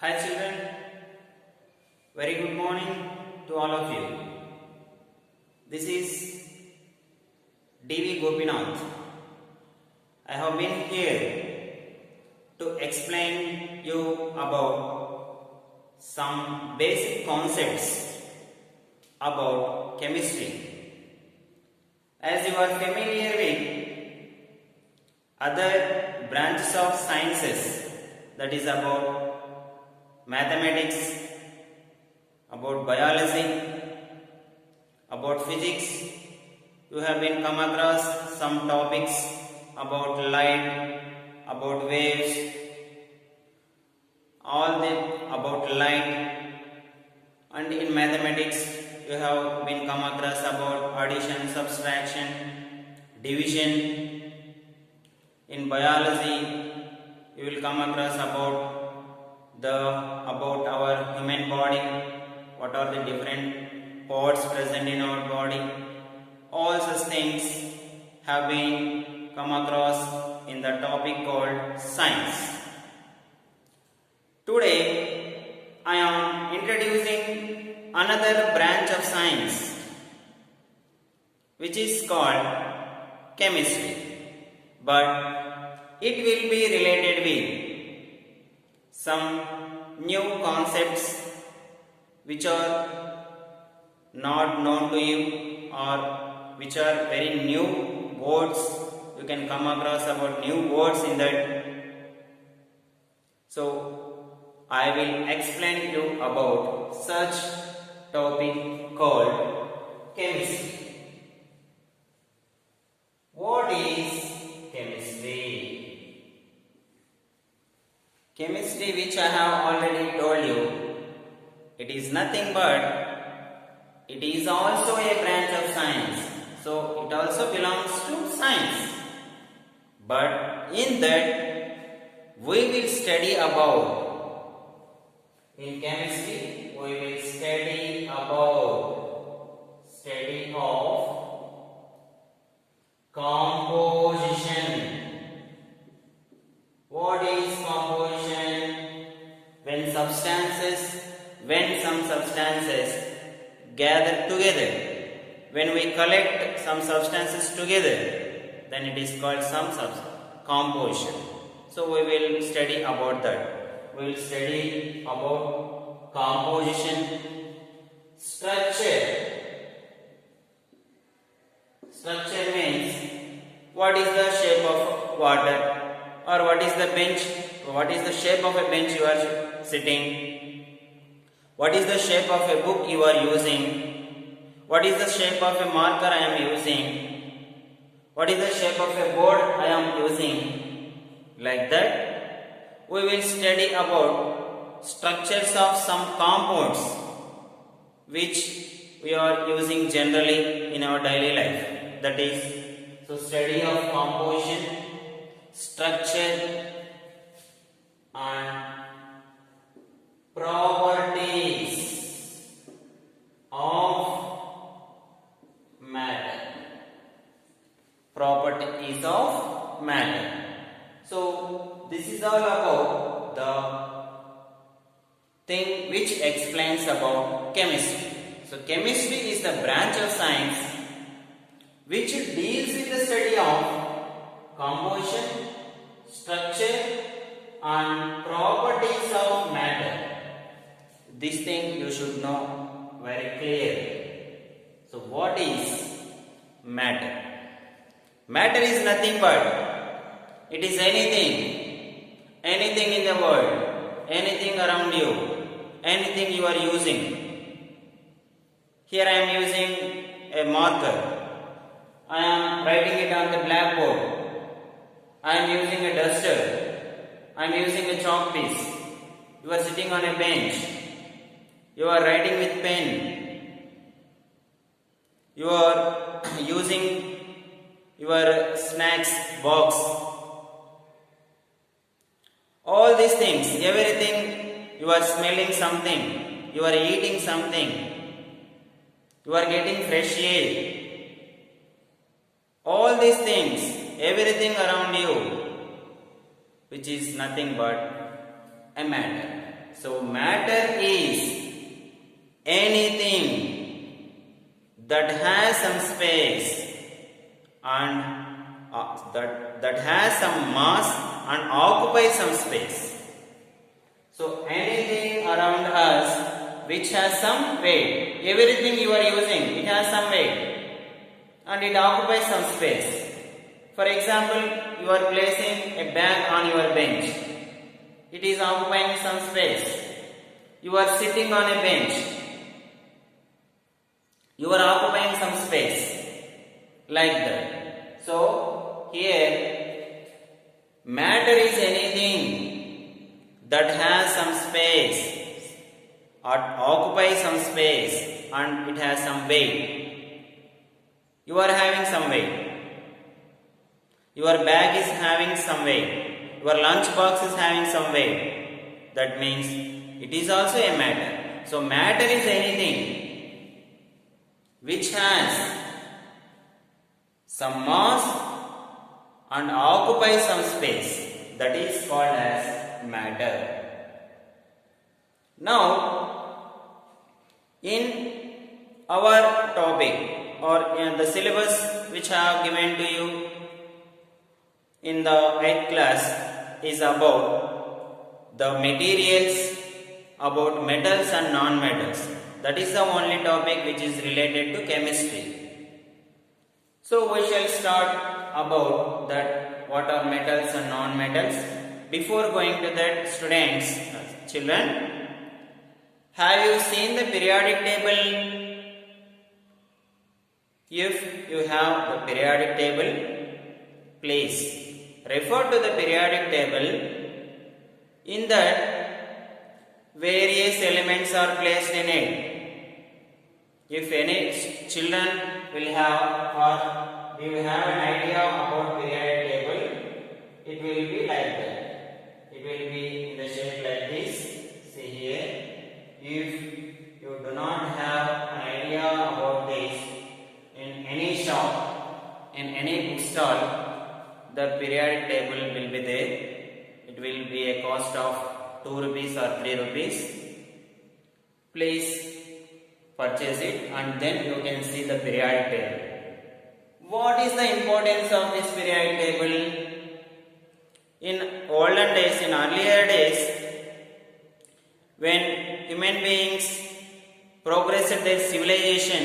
Hi children, very good morning to all of you. This is D.V. Gopinath. I have been here to explain you about some basic concepts about chemistry. As you are familiar with other branches of sciences, that is about mathematics, about biology, about physics, you have been come across some topics about light, about waves, all that about light, and in mathematics you have been come across about addition, subtraction, division. In biology you will come across about our human body, what are the different parts present in our body. All such things have been come across in the topic called science. Today I am introducing another branch of science which is called chemistry, but it will be related with some new concepts which are not known to you or which are very new words. You can come across about new words in that. So I will explain you about such topic called chemistry. What is chemistry? Chemistry, which I have already told you, it is nothing but it is also a branch of science. So it also belongs to science. But in that we will study about, in chemistry we will study about study of composition. What is composition? When some substances gather together, when we collect some substances together, then it is called some composition. So we will study about that. We will study about composition. Structure. Structure means what is the shape of water, or what is the bench, what is the shape of a bench you are sitting, what is the shape of a book you are using, what is the shape of a marker I am using, what is the shape of a board I am using. Like that we will study about structures of some compounds which we are using generally in our daily life. That is, so study of composition, structure and properties of matter. Properties of matter. So this is all about the thing which explains about chemistry. So chemistry is the branch of science which deals with the study of composition, structure and properties of matter. This thing you should know very clearly. So what is matter? Matter is nothing but it is anything in the world, anything around you, anything you are using. Here I am using a marker. I am writing it on the blackboard. I am using a duster. I am using a chalk piece. You are sitting on a bench. You are writing with pen. You are using your snacks box. All these things, everything, you are smelling something. You are eating something. You are getting fresh air. All these things, everything around you, which is nothing but a matter. So matter is anything that has some space and that has some mass and occupies some space. So anything around us which has some weight, everything you are using, it has some weight and it occupies some space. For example, you are placing a bag on your bench. It is occupying some space. You are sitting on a bench. You are occupying some space. Like that. So, here, matter is anything that has some space or occupies some space and it has some weight. You are having some weight. Your bag is having some weight. Your lunch box is having some weight. That means it is also a matter. So matter is anything which has some mass and occupies some space. That is called as matter. Now, in our topic or in the syllabus which I have given to you in the 8th class is about the materials, about metals and non-metals. That is the only topic which is related to chemistry. So we shall start about that what are metals and non-metals. Before going to that, students, children, have you seen the periodic table? If you have the periodic table, please refer to the periodic table. In that, various elements are placed in it. If any children will have or you have an idea about periodic table, it will be like that. It will be in the shape like this. See here. If you do not have an idea about this, in any shop, in any bookstall, the periodic table will be there. It will be a cost of 2 rupees or 3 rupees. Please purchase it and then you can see the periodic table. What is the importance of this periodic table? In olden days, in earlier days, when human beings progressed their civilization,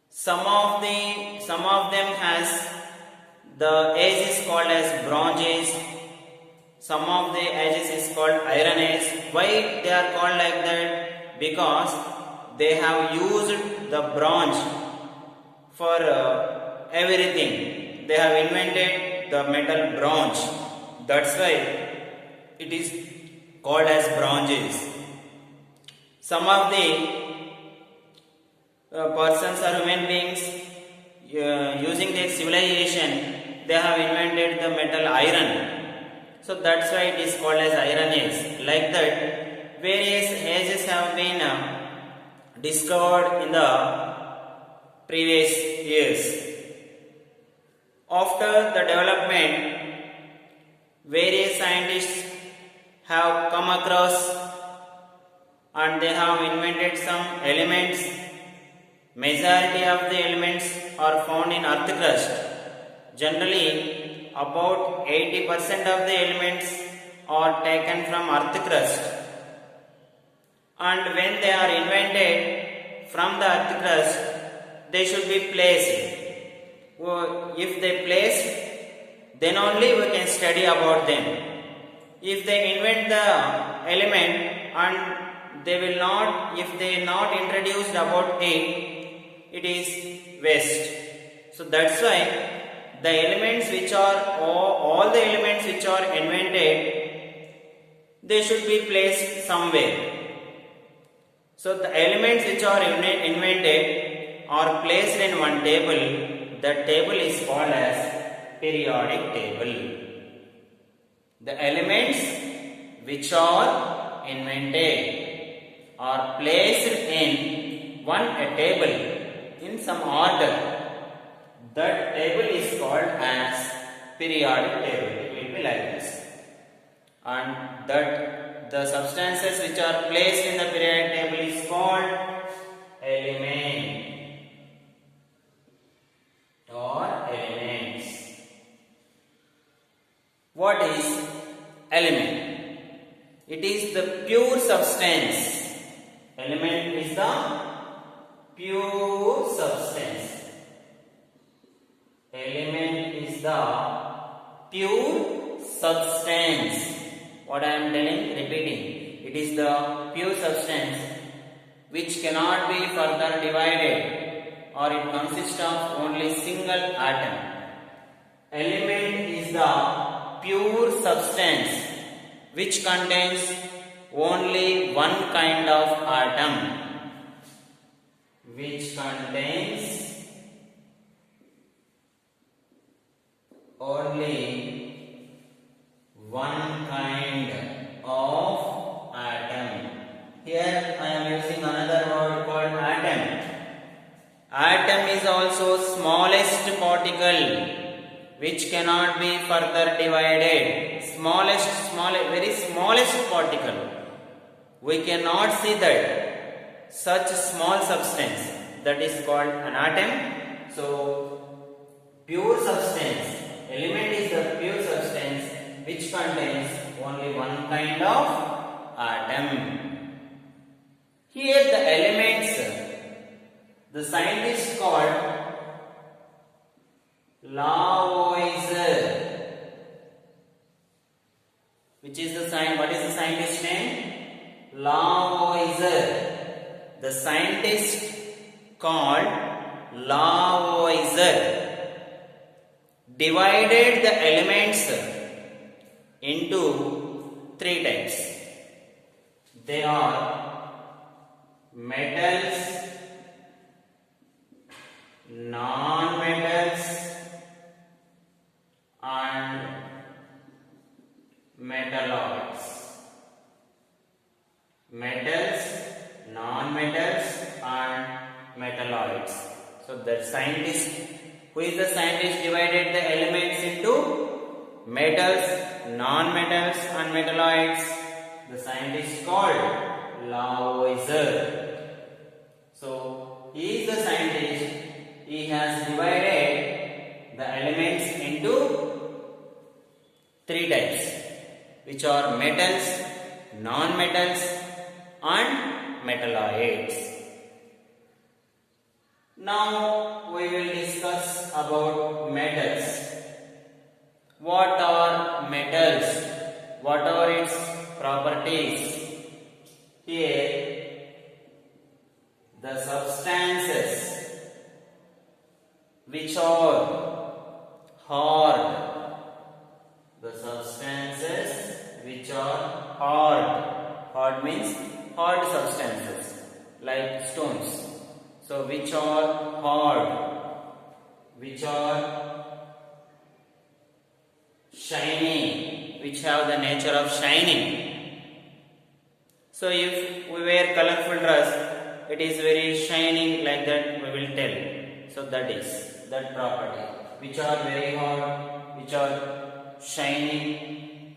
some of them has the age is called as Bronze Age. Some of the ages is called Iron Age. Why they are called like that? Because they have used the bronze for everything. They have invented the metal bronze. That's why it is called as Bronze Age. Some of the persons or human beings using their civilization, they have invented the metal iron. So that's why it is called as Iron Age. Like that, various ages have been discovered in the previous years. After the development, various scientists have come across and they have invented some elements. Majority of the elements are found in earth crust. Generally, about 80% of the elements are taken from earth crust. And when they are invented from the earth crust, they should be placed. If they placed, then only we can study about them. If they invent the element and they will not, if they not introduced about it is waste. So that's why the elements which are, all the elements which are invented, they should be placed somewhere. So the elements which are invented are placed in one table. That table is called as periodic table. The elements which are invented are placed in a table in some order. That table is called as periodic table. It will be like this. And that the substances which are placed in the periodic table is called element or elements. What is element? It is the pure substance. Element is the pure substance. Element is the pure substance. What I am telling, repeating. It is the pure substance which cannot be further divided, or it consists of only single atom. Element is the pure substance which contains only one kind of atom. Which contains only one kind of atom. Here I am using another word called atom. Atom is also smallest particle which cannot be further divided. Very smallest particle. We cannot see that. Such small substance, that is called an atom. So, pure substance, element is the pure substance which contains only one kind of atom. Here the elements, the scientist called Lavoisier. Which is the what is the scientist name? Lavoisier. The scientist called Lavoisier divided the elements into three types. They are metals, non-metals, and metalloids. Metals, non-metals, and metalloids. So the scientist, who is the scientist, divided the elements into metals, non-metals, and metalloids? The scientist called Lavoisier. So he is the scientist. He has divided the elements into three types, which are metals, non-metals, and metalloids. Now we will discuss about metals. What are metals? What are its properties? Here, the substances which are hard. The substances which are hard. Hard means hard substances like stones. So which are hard, which are shiny, which have the nature of shining. So if we wear colorful dress, it is very shining like that, we will tell. So that is that property. Which are very hard, which are shining.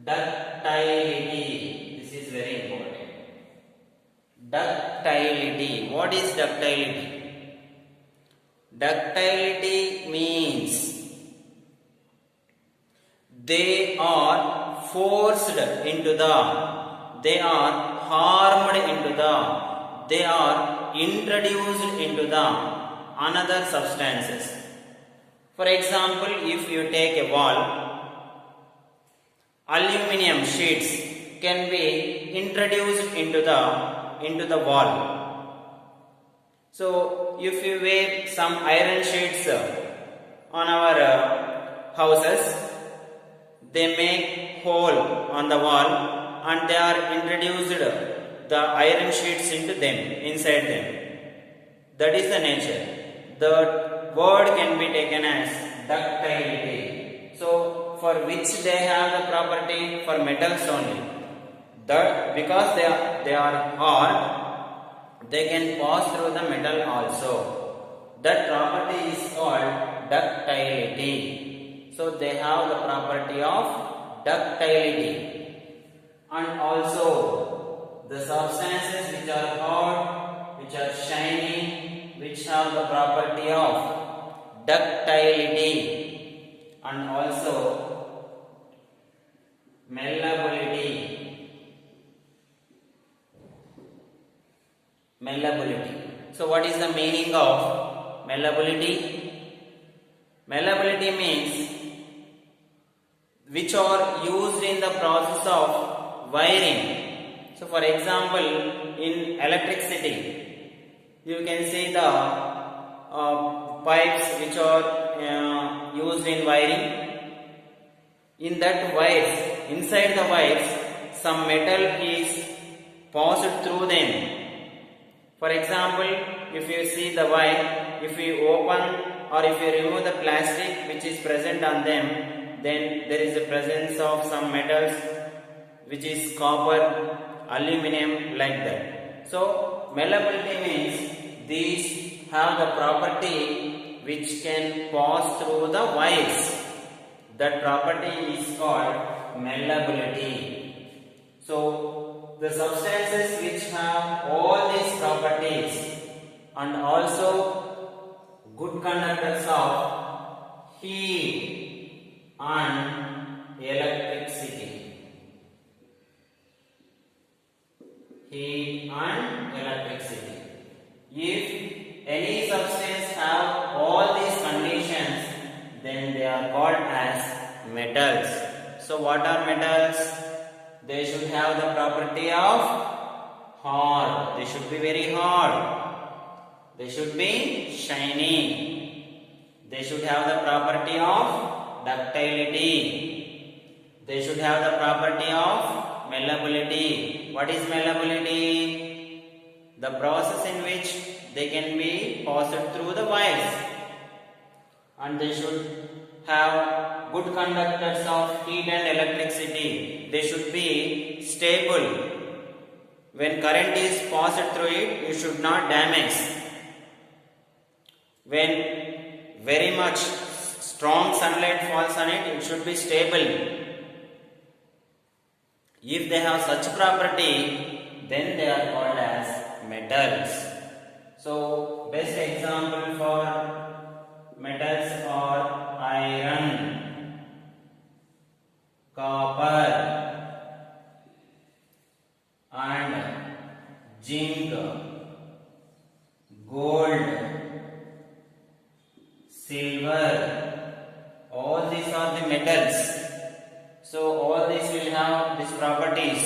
Ductility. This is very important. Ductility. What is ductility? Ductility means they are forced into the, they are harmed into the, they are introduced into the another substances. For example, if you take a wall, aluminum sheets can be introduced into the wall. So if you wear some iron sheets on our houses, they make hole on the wall and they are introduced the iron sheets into them, inside them. That is the nature. The word can be taken as ductility. So for which they have the property? For metals only. That because they are hard, they can pass through the metal also. That property is called ductility. So they have the property of ductility. and also the substances which are hard, which are shiny, which have the property of ductility and also malleability. So what is the meaning of malleability? Malleability means which are used in the process of wiring. So for example, in electricity, you can see the pipes which are used in wiring. In that wires, inside the wires, some metal is passed through them. For example, if you see the wire, if you open or if you remove the plastic which is present on them, then there is a presence of some metals which is copper, aluminum, like that. So malleability means these have the property which can pass through the wires. That property is called malleability. So the substances which have all these properties and also good conductors of heat and electricity. Heat and electricity. If any substance have all these conditions, then they are called as metals. So what are metals? They should have the property of hard. They should be very hard. They should be shiny. They should have the property of ductility. They should have the property of malleability. What is malleability? The process in which they can be passed through the wires. And they should have good conductors of heat and electricity. They should be stable. When current is passed through it, it should not damage. When very much strong sunlight falls on it, it should be stable. If they have such property, then they are called as metals. So, best example for metals are iron, copper, and zinc, gold, silver. All these are the metals. So all these will have these properties: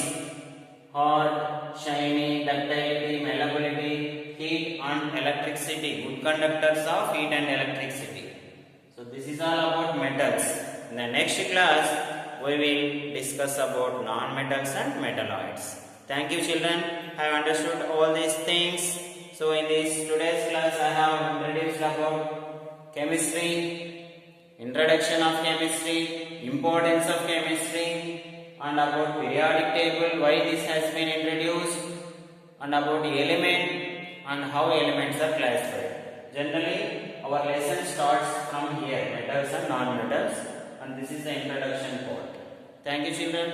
hard, shiny, ductility, malleability, heat and electricity. Good conductors of heat and electricity. So this is all about metals. In the next class, we will discuss about non-metals and metalloids. Thank you, children. Have understood all these things. So in this today's class, I have introduced about chemistry, introduction of chemistry, importance of chemistry, and about periodic table, why this has been introduced, and about element and how elements are classified. Generally, our lesson starts from here, metals and non-metals, and this is the introduction part. Thank you, children.